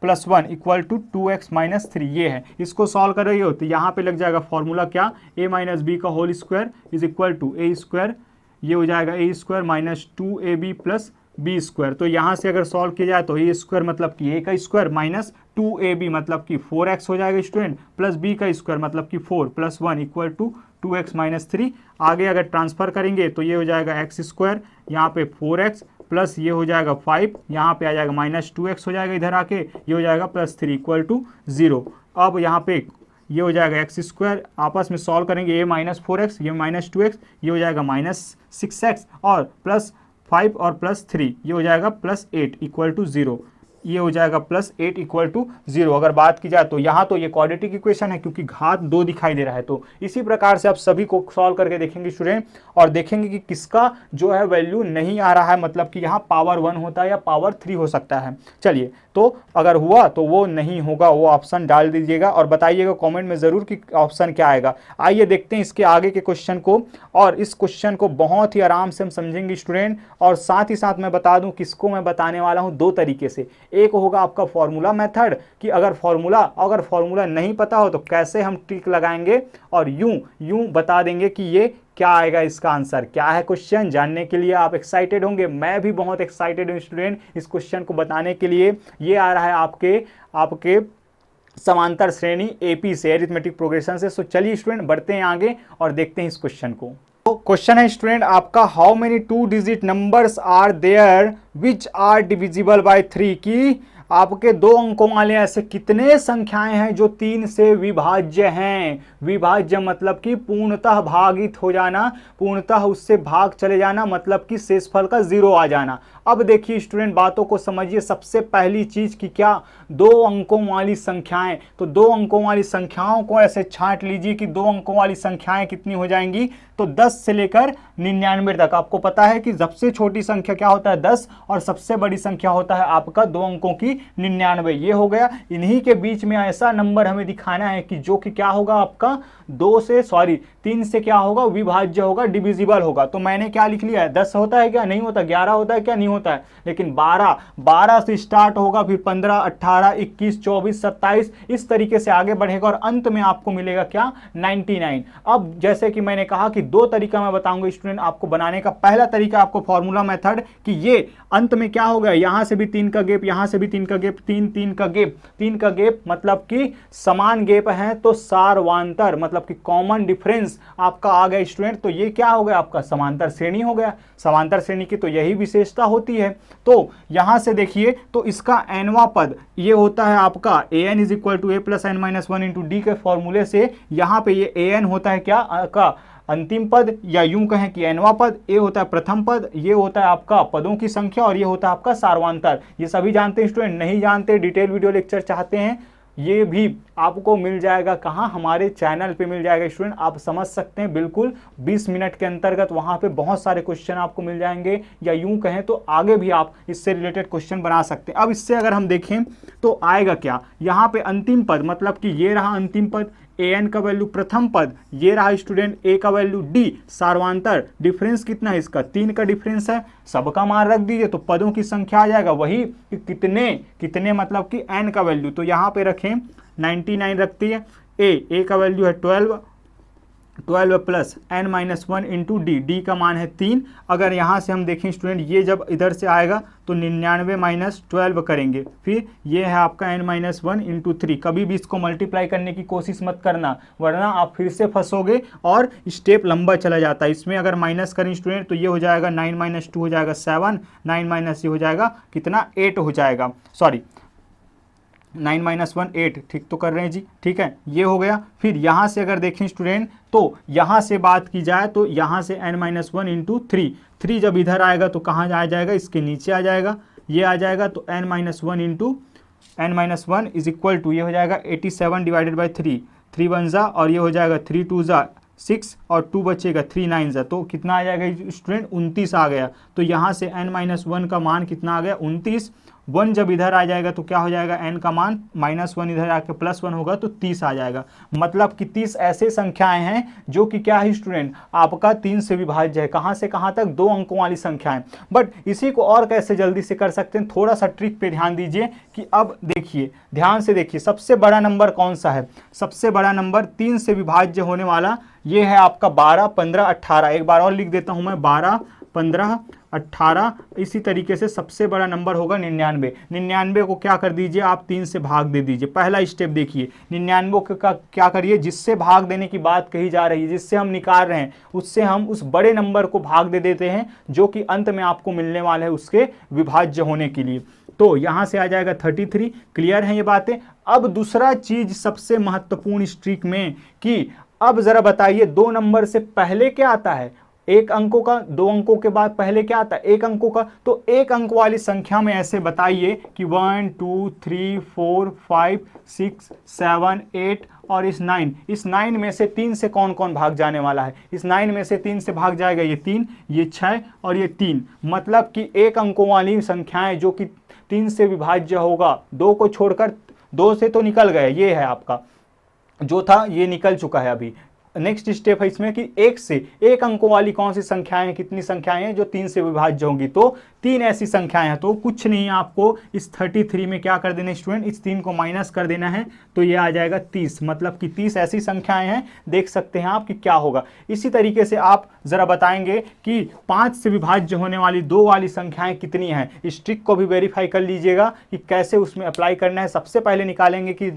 plus 1 equal to 2x minus 3, ये है। इसको सॉल्व कर रही हो तो यहाँ पे लग जाएगा फॉर्मूला क्या, a माइनस बी का whole square is equal to a square, ये हो जाएगा a square minus 2ab plus B square. तो यहाँ से अगर सॉल्व किया जाए तो ए स्क्वायर मतलब कि ए का स्क्वायर माइनस 2ab मतलब कि 4x हो जाएगा स्टूडेंट, प्लस बी का स्क्वायर मतलब कि 4 plus 1 equal to 2x minus 3। आगे अगर ट्रांसफर करेंगे तो ये हो जाएगा एक्स स्क्वायर, यहाँ पे 4x प्लस ये हो जाएगा 5, यहाँ पे आ जाएगा माइनस 2x हो जाएगा इधर आके, ये हो जाएगा प्लस 3 इक्वल टू 0। अब यहाँ पे ये हो जाएगा एक्स स्क्वायर, आपस में सॉल्व करेंगे, ये माइनस 4x, ये माइनस 2x, ये हो जाएगा माइनस 6x और प्लस 5 और प्लस 3, ये हो जाएगा प्लस 8 इक्वल टू 0। ये हो जाएगा +8 इक्वल टू 0। अगर बात की जाए तो यहाँ तो ये क्वाड्रेटिक इक्वेशन है क्योंकि घात 2 दिखाई दे रहा है। तो इसी प्रकार से आप सभी को सॉल्व करके देखेंगे स्टूडेंट, और देखेंगे कि किसका जो है वैल्यू नहीं आ रहा है, मतलब कि यहाँ पावर 1 होता है या पावर 3 हो सकता है। चलिए, तो अगर हुआ तो वो नहीं होगा, वो ऑप्शन डाल दीजिएगा और बताइएगा कमेंट में ज़रूर कि ऑप्शन क्या आएगा। आइए देखते हैं इसके आगे के क्वेश्चन को, और इस क्वेश्चन को बहुत ही आराम से हम समझेंगे स्टूडेंट। और साथ ही साथ मैं बता दूं किसको मैं बताने वाला हूं, दो तरीके से। एक होगा आपका फॉर्मूला मेथड कि अगर फॉर्मूला नहीं पता हो तो कैसे हम ट्रिक लगाएंगे, और यूं बता देंगे कि ये क्या आएगा, इसका आंसर क्या है। क्वेश्चन जानने के लिए आप एक्साइटेड होंगे, मैं भी बहुत एक्साइटेड हूं स्टूडेंट इस क्वेश्चन को बताने के लिए। ये आ रहा है आपके समांतर श्रेणी एपी से, एरिथमेटिक प्रोग्रेशन से। सो चलिए स्टूडेंट बढ़ते हैं आगे और देखते हैं इस क्वेश्चन को। तो क्वेश्चन है स्टूडेंट आपका, how many 2 digit numbers are there which are divisible by 3, की आपके 2 अंकों वाले ऐसे कितने संख्याएं हैं जो 3 से विभाज्य हैं। विभाज्य मतलब कि पूर्णतः भागित हो जाना, पूर्णतः उससे भाग चले जाना, मतलब कि शेषफल का 0 आ जाना। अब देखिए स्टूडेंट बातों को समझिए। सबसे पहली चीज की क्या, 2 अंकों वाली संख्याएं। तो 2 अंकों वाली संख्याओं को ऐसे छांट लीजिए कि 2 अंकों वाली संख्याएं कितनी हो जाएंगी, तो 10 से लेकर 99 तक। आपको पता है कि सबसे छोटी संख्या क्या होता है, 10, और सबसे बड़ी संख्या होता है आपका 2 अंकों की 99। ये हो गया। इन्हीं के बीच में ऐसा नंबर हमें दिखाना है कि जो कि क्या होगा आपका 3 से क्या होगा, विभाज्य होगा, डिविजिबल होगा। तो मैंने क्या लिख लिया है, 10 होता है क्या, नहीं होता, 11 होता है क्या, नहीं होता है, लेकिन 12 से स्टार्ट होगा, फिर 15, 18, 21, 24, 27, इस तरीके से आगे बढ़ेगा और अंत में आपको मिलेगा क्या, 99। अब जैसे कि मैंने कहा कि 2 तरीका मैं बताऊंगा स्टूडेंट आपको बनाने का। पहला तरीका आपको फॉर्मूला मेथड, कि ये अंत में क्या हो गया, यहां से भी 3 का गैप, यहां से भी 3 का गैप, 3 का गैप मतलब कि समान गैप है, तो सारवांतर मतलब कि कॉमन डिफरेंस आपका आ गया स्टूडेंट। तो ये क्या हो गया, आपका समांतर श्रेणी हो गया। समांतर श्रेणी की तो यही विशेषता होती है। तो यहां से देखिए, तो इसका nवां पद ये होता है आपका an is equal to a plus n minus 1 into D के फॉर्मूले से। यहां पे ये an होता है क्या, का अंतिम पद, या यूं कहें कि nवां पद। ए होता है प्रथम पद, ये होता है आपका पदों की संख्या, और ये होता है आपका सारवांतर। ये सभी जानते हैं स्टूडेंट, नहीं जानते डिटेल वीडियो लेक्चर चाहते हैं, ये भी आपको मिल जाएगा। कहाँ, हमारे चैनल पे मिल जाएगा स्टूडेंट, आप समझ सकते हैं बिल्कुल 20 मिनट के अंतर्गत। वहाँ पे बहुत सारे क्वेश्चन आपको मिल जाएंगे, या यूं कहें तो आगे भी आप इससे रिलेटेड क्वेश्चन बना सकते हैं। अब इससे अगर हम देखें तो आएगा क्या, यहाँ पे अंतिम पद मतलब कि ये रहा अंतिम पद, an का वैल्यू प्रथम पद, ये रहा स्टूडेंट a का वैल्यू d, सारवांतर डिफरेंस कितना है इसका, 3 का डिफरेंस है। सबका मान रख दीजिए तो पदों की संख्या आ जाएगा वही कि कितने मतलब कि n का वैल्यू, तो यहाँ पे रखें 99 रखती है। a का वैल्यू है 12 plus n minus 1 into D का मान है 3। अगर यहाँ से हम देखें स्टूडेंट, ये जब इधर से आएगा तो 99 माइनस 12 करेंगे, फिर ये है आपका n माइनस 1 इंटू 3। कभी भी इसको मल्टीप्लाई करने की कोशिश मत करना, वरना आप फिर से फंसोगे और स्टेप लंबा चला जाता है। इसमें अगर माइनस करें स्टूडेंट तो ये हो जाएगा 9 माइनस 2 हो जाएगा 7, 9 माइनस ये हो जाएगा कितना, 8 हो जाएगा, सॉरी 9 माइनस 1 8, ठीक तो कर रहे हैं जी, ठीक है, ये हो गया। फिर यहाँ से अगर देखें स्टूडेंट, तो यहाँ से बात की जाए तो यहाँ से n माइनस 1 इंटू 3 जब इधर आएगा तो कहाँ आ जाएगा, इसके नीचे आ जाएगा, ये आ जाएगा। तो n minus 1 into n minus 1 is equal to, ये हो जाएगा 87 डिवाइडेड बाई 3 1 जा, और ये हो जाएगा 3 2 जा 6, और 2 बचेगा 3 9 जा, तो कितना आ जाएगा स्टूडेंट, 29 आ गया। तो यहाँ से n माइनस 1 का मान कितना आ गया, 29। 1 जब इधर आ जाएगा तो क्या हो जाएगा, n का मान माइनस 1 इधर आके प्लस 1 होगा तो 30 आ जाएगा। मतलब कि 30 ऐसे संख्याएं हैं जो कि क्या है स्टूडेंट, आपका 3 से विभाज्य है। कहां से कहां तक, 2 अंकों वाली संख्याएं। बट इसी को और कैसे जल्दी से कर सकते हैं, थोड़ा सा ट्रिक पे ध्यान दीजिए कि अब देखिए, ध्यान से देखिए, सबसे बड़ा नंबर कौन सा है, सबसे बड़ा नंबर 3 से विभाज्य होने वाला ये है आपका 12 15 18। एक बार और लिख देता हूं मैं, 12 15 18। इसी तरीके से सबसे बड़ा नंबर होगा 99। 99 को क्या कर दीजिए आप, 3 से भाग दे दीजिए। पहला स्टेप देखिए, 99 का क्या करिए, जिससे भाग देने की बात कही जा रही है, जिससे हम निकाल रहे हैं, उससे हम उस बड़े नंबर को भाग दे देते हैं जो कि अंत में आपको मिलने वाला है उसके विभाज्य होने के लिए। तो यहां से आ जाएगा 33। क्लियर है ये बातें। अब दूसरा चीज सबसे महत्वपूर्ण इस ट्रिक में, कि अब जरा बताइए 2 नंबर से पहले क्या आता है, एक अंकों का, 2 अंकों के बाद पहले क्या आता है, एक अंकों का। तो एक अंक वाली संख्या में ऐसे बताइए कि 1 2 3 4 5 6 7 8 और इस 9 में से 3 से कौन कौन भाग जाने वाला है। इस 9 में से 3 से भाग जाएगा ये 3, ये 6 और ये 3। मतलब कि एक अंकों वाली संख्याएं जो कि 3 से विभाज्य होगा, 2 को छोड़कर, 2 से तो निकल गए, ये है आपका जो था ये निकल चुका है। अभी नेक्स्ट स्टेप है इसमें कि एक से, एक अंकों वाली कौन सी संख्याएं, कितनी संख्याएं हैं जो 3 से विभाज्य होंगी। तो 3 ऐसी संख्याएं हैं। तो कुछ नहीं, आपको इस 33 में क्या कर देना स्टूडेंट, इस 3 को माइनस कर देना है, तो ये आ जाएगा 30। मतलब कि 30 ऐसी संख्याएं हैं, देख सकते हैं आप कि क्या होगा। इसी तरीके से आप जरा बताएंगे कि 5 से विभाज्य होने वाली 2 वाली संख्याएं कितनी हैं। इस ट्रिक को भी वेरीफाई कर लीजिएगा कि कैसे उसमें अप्लाई करना है। सबसे पहले निकालेंगे कि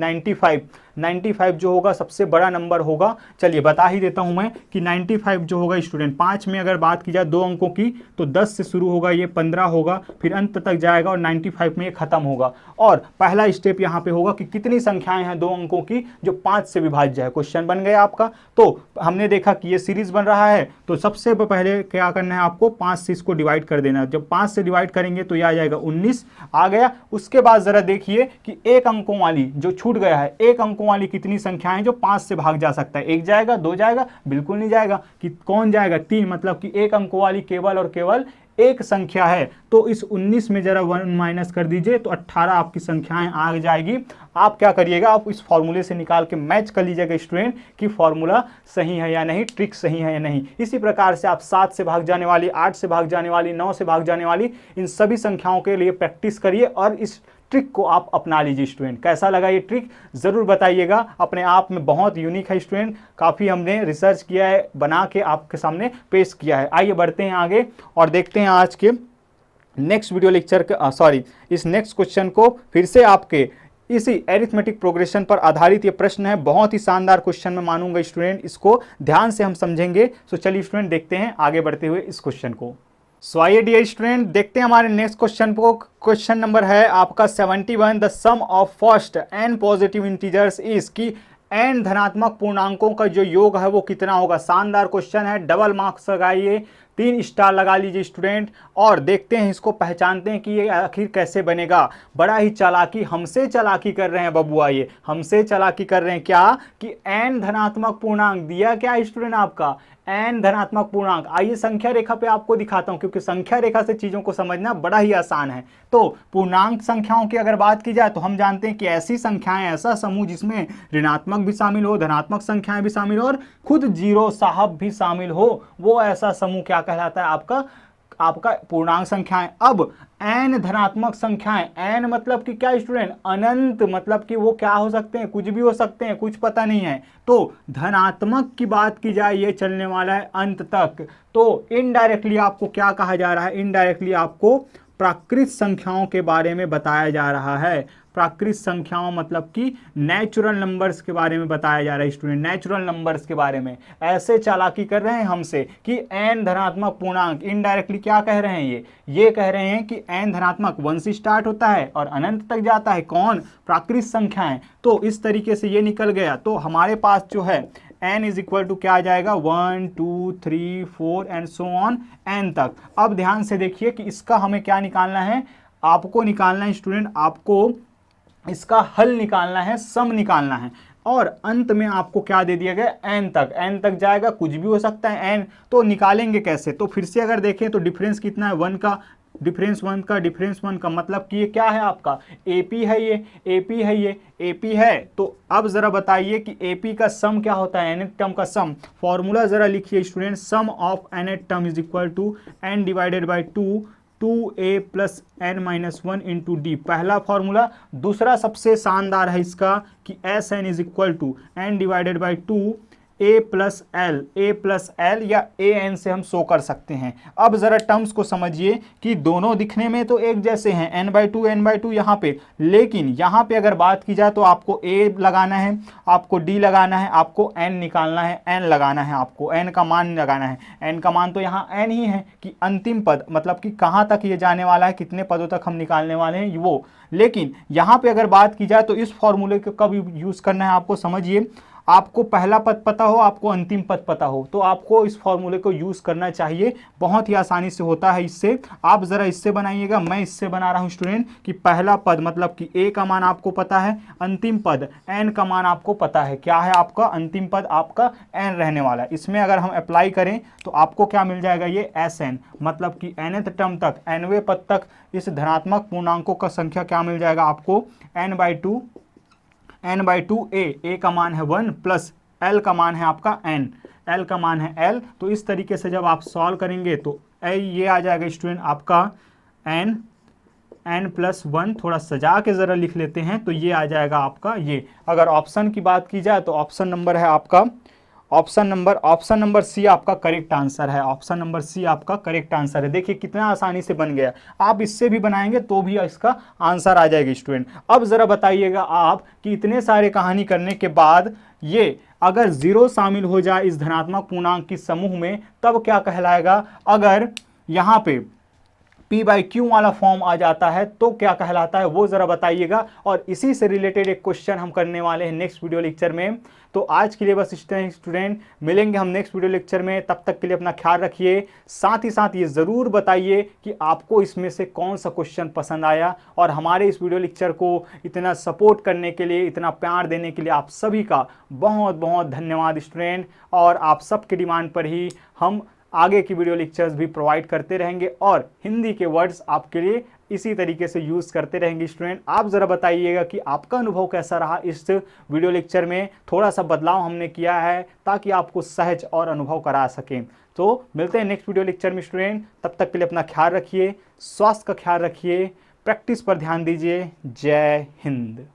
95 जो होगा सबसे बड़ा नंबर होगा। चलिए बता ही देता हूं मैं कि 95 जो होगा स्टूडेंट, 5 में अगर बात की जाए 2 अंकों की तो 10 से शुरू होगा, ये 15 होगा, फिर अंत तक जाएगा और 95 में ये खत्म होगा। और पहला स्टेप यहाँ पे होगा कि कितनी संख्याएं हैं 2 अंकों की जो 5 से विभाज्य है। क्वेश्चन बन गया आपका। तो हमने देखा कि ये सीरीज बन रहा है, तो सबसे पहले क्या करना है आपको, 5 से इसको डिवाइड कर देना है। जब 5 से डिवाइड करेंगे तो ये आ जाएगा 19 आ गया। उसके बाद जरा देखिए कि एक अंकों वाली जो छूट गया है, एक अंकों वाली कितनी संख्याएं जो 5 से भाग जा सकता है। 1 जाएगा, 2 जाएगा, बिल्कुल नहीं जाएगा। कि कौन जाएगा, 3। मतलब कि एक अंकों वाली केवल और केवल एक संख्या है। तो इस 19 में जरा 1 माइनस कर दीजिए तो 18 आपकी संख्याएं आ जाएगी। आप क्या करिएगा, आप इस फॉर्मूले से निकाल के मैच कर लीजिएगा स्टूडेंट कि फॉर्मूला सही है या नहीं, ट्रिक सही है या नहीं। इसी प्रकार से आप 7 से भाग जाने वाली, 8 से भाग जाने वाली, 9 से भाग जाने वाली इन सभी संख्याओं के लिए प्रैक्टिस करिए और इस ट्रिक को आप अपना लीजिए स्टूडेंट। कैसा लगा ये ट्रिक जरूर बताइएगा। अपने आप में बहुत यूनिक है स्टूडेंट, काफ़ी हमने रिसर्च किया है, बना के आपके सामने पेश किया है। आइए बढ़ते हैं आगे और देखते हैं आज के नेक्स्ट वीडियो लेक्चर के इस नेक्स्ट क्वेश्चन को। फिर से आपके इसी एरिथमेटिक प्रोग्रेशन पर आधारित ये प्रश्न है। बहुत ही शानदार क्वेश्चन मैं मानूंगा स्टूडेंट, इसको ध्यान से हम समझेंगे। तो चलिए स्टूडेंट देखते हैं आगे बढ़ते हुए इस क्वेश्चन को। सो आइए डियर स्टूडेंट देखते हैं हमारे नेक्स्ट क्वेश्चन को। क्वेश्चन नंबर है आपका 71। The sum of first n positive integers is, कि n धनात्मक पूर्णांकों का जो योग है वो कितना होगा। शानदार क्वेश्चन है, डबल मार्क्स लगाइए, 3 स्टार लगा लीजिए स्टूडेंट। और देखते हैं इसको, पहचानते हैं कि ये आखिर कैसे बनेगा। बड़ा ही चालाकी, हमसे चालाकी कर रहे हैं बबुआ, ये हमसे चालाकी कर रहे हैं। क्या कि n धनात्मक पूर्णांक दिया क्या स्टूडेंट आपका, n धनात्मक पूर्णांक। आइए संख्या रेखा पे आपको दिखाता हूं, क्योंकि संख्या रेखा से चीजों को समझना बड़ा ही आसान है। तो पूर्णांक संख्याओं की अगर बात की जाए तो हम जानते हैं कि ऐसी संख्याएं, ऐसा समूह जिसमें ऋणात्मक भी शामिल हो, धनात्मक संख्याएं भी शामिल हो और खुद जीरो साहब भी शामिल हो, वो ऐसा समूह क्या कहलाता है आपका पूर्णांक संख्याएं। अब n धनात्मक संख्याएं, n मतलब कि क्या स्टूडेंट, अनंत। मतलब कि वो क्या हो सकते हैं, कुछ भी हो सकते हैं, कुछ पता नहीं है। तो धनात्मक की बात की जाए ये चलने वाला है अंत तक। तो इनडायरेक्टली आपको क्या कहा जा रहा है, इनडायरेक्टली आपको प्राकृत संख्याओं के बारे में बताया जा रहा है। प्राकृत संख्याओं मतलब कि नेचुरल नंबर्स के बारे में बताया जा रहा है स्टूडेंट, नेचुरल नंबर्स के बारे में। ऐसे चालाकी कर रहे हैं हमसे कि n धनात्मक पूर्णांक, इनडायरेक्टली क्या कह रहे हैं, ये कह रहे हैं कि n धनात्मक 1 से स्टार्ट होता है और अनंत तक जाता है। कौन, प्राकृत संख्याएं। तो इस तरीके से ये निकल गया। तो हमारे पास जो है n इज इक्वल टू क्या आ जाएगा, 1 2 3 4 एंड सो ऑन n तक। अब ध्यान से देखिए कि इसका हमें क्या निकालना है, आपको निकालना है स्टूडेंट, आपको इसका हल निकालना है, सम निकालना है। और अंत में आपको क्या दे दिया गया, n तक जाएगा, कुछ भी हो सकता है n। तो निकालेंगे कैसे, तो फिर से अगर देखें तो डिफरेंस कितना है, 1 का डिफरेंस, 1 का मतलब कि ये क्या है आपका AP है, ये AP है, ये AP है। तो अब जरा बताइए कि AP का सम क्या होता है, nth टर्म का सम। फॉर्मूला जरा लिखिए student, sum of nth term is equal to n divided by 2a plus n-1 into D, पहला फॉर्मूला। दूसरा सबसे शानदार है इसका कि Sn is equal to n divided by 2a plus L या an से हम शो कर सकते हैं। अब जरा टर्म्स को समझिए कि दोनों दिखने में तो एक जैसे हैं, n/2 यहाँ पे, लेकिन यहाँ पे अगर बात की जाए तो आपको a लगाना है, आपको d लगाना है, आपको n निकालना है, n लगाना है, आपको n का मान लगाना है। n का मान तो यहाँ n ही है कि अंतिम पद, मतलब कि कहाँ तक ये जाने वाला है, कितने पदों तक हम निकालने वाले हैं वो। लेकिन यहाँ पे अगर बात की जाए तो इस फॉर्मूले को कब यूज करना है आपको समझिए। आपको पहला पद पता हो, आपको अंतिम पद पता हो, तो आपको इस फॉर्मूले को यूज करना चाहिए। बहुत ही आसानी से होता है इससे। आप जरा इससे बनाइएगा, मैं इससे बना रहा हूं स्टूडेंट कि पहला पद मतलब कि a का मान आपको पता है, अंतिम पद n का मान आपको पता है। क्या है आपका अंतिम पद? आपका n रहने वाला है। इसमें अगर हम अप्लाई करें तो आपको क्या मिल जाएगा? ये Sn, मतलब कि nth टर्म तक, nवें पद तक इस धनात्मक पूर्णांकों का संख्या क्या मिल जाएगा आपको? n/2 a का मान है 1 प्लस l का मान है आपका n, l का मान है l। तो इस तरीके से जब आप सॉल्व करेंगे तो ये आ जाएगा स्टूडेंट आपका n+1। थोड़ा सजा के ज़रा लिख लेते हैं तो ये आ जाएगा आपका ये। अगर ऑप्शन की बात की जाए तो ऑप्शन नंबर है आपका ऑप्शन नंबर सी आपका करेक्ट आंसर है। ऑप्शन नंबर सी आपका करेक्ट आंसर है। देखिए कितना आसानी से बन गया। आप इससे भी बनाएंगे तो भी इसका आंसर आ जाएगा स्टूडेंट। अब जरा बताइएगा आप कि इतने सारे कहानी करने के बाद ये अगर जीरो शामिल हो जाए इस धनात्मक पूर्णांक की समूह में तब क्या कहलाएगा? अगर यहाँ पे p/q वाला फॉर्म आ जाता है तो क्या कहलाता है, वो जरा बताइएगा। और इसी से रिलेटेड एक क्वेश्चन हम करने वाले हैं नेक्स्ट वीडियो लेक्चर में। तो आज के लिए बस स्टूडेंट, मिलेंगे हम नेक्स्ट वीडियो लेक्चर में। तब तक के लिए अपना ख्याल रखिए। साथ ही साथ ये ज़रूर बताइए कि आपको इसमें से कौन सा क्वेश्चन पसंद आया। और हमारे इस वीडियो लेक्चर को इतना सपोर्ट करने के लिए, इतना प्यार देने के लिए आप सभी का बहुत बहुत धन्यवाद स्टूडेंट। और आप सबके डिमांड पर ही हम आगे की वीडियो लेक्चर्स भी प्रोवाइड करते रहेंगे और हिंदी के वर्ड्स आपके लिए इसी तरीके से यूज़ करते रहेंगे स्टूडेंट। आप ज़रा बताइएगा कि आपका अनुभव कैसा रहा इस वीडियो लेक्चर में। थोड़ा सा बदलाव हमने किया है ताकि आपको सहज और अनुभव करा सकें। तो मिलते हैं नेक्स्ट वीडियो लेक्चर में स्टूडेंट। तब तक के लिए अपना ख्याल रखिए, स्वास्थ्य का ख्याल रखिए, प्रैक्टिस पर ध्यान दीजिए। जय हिंद।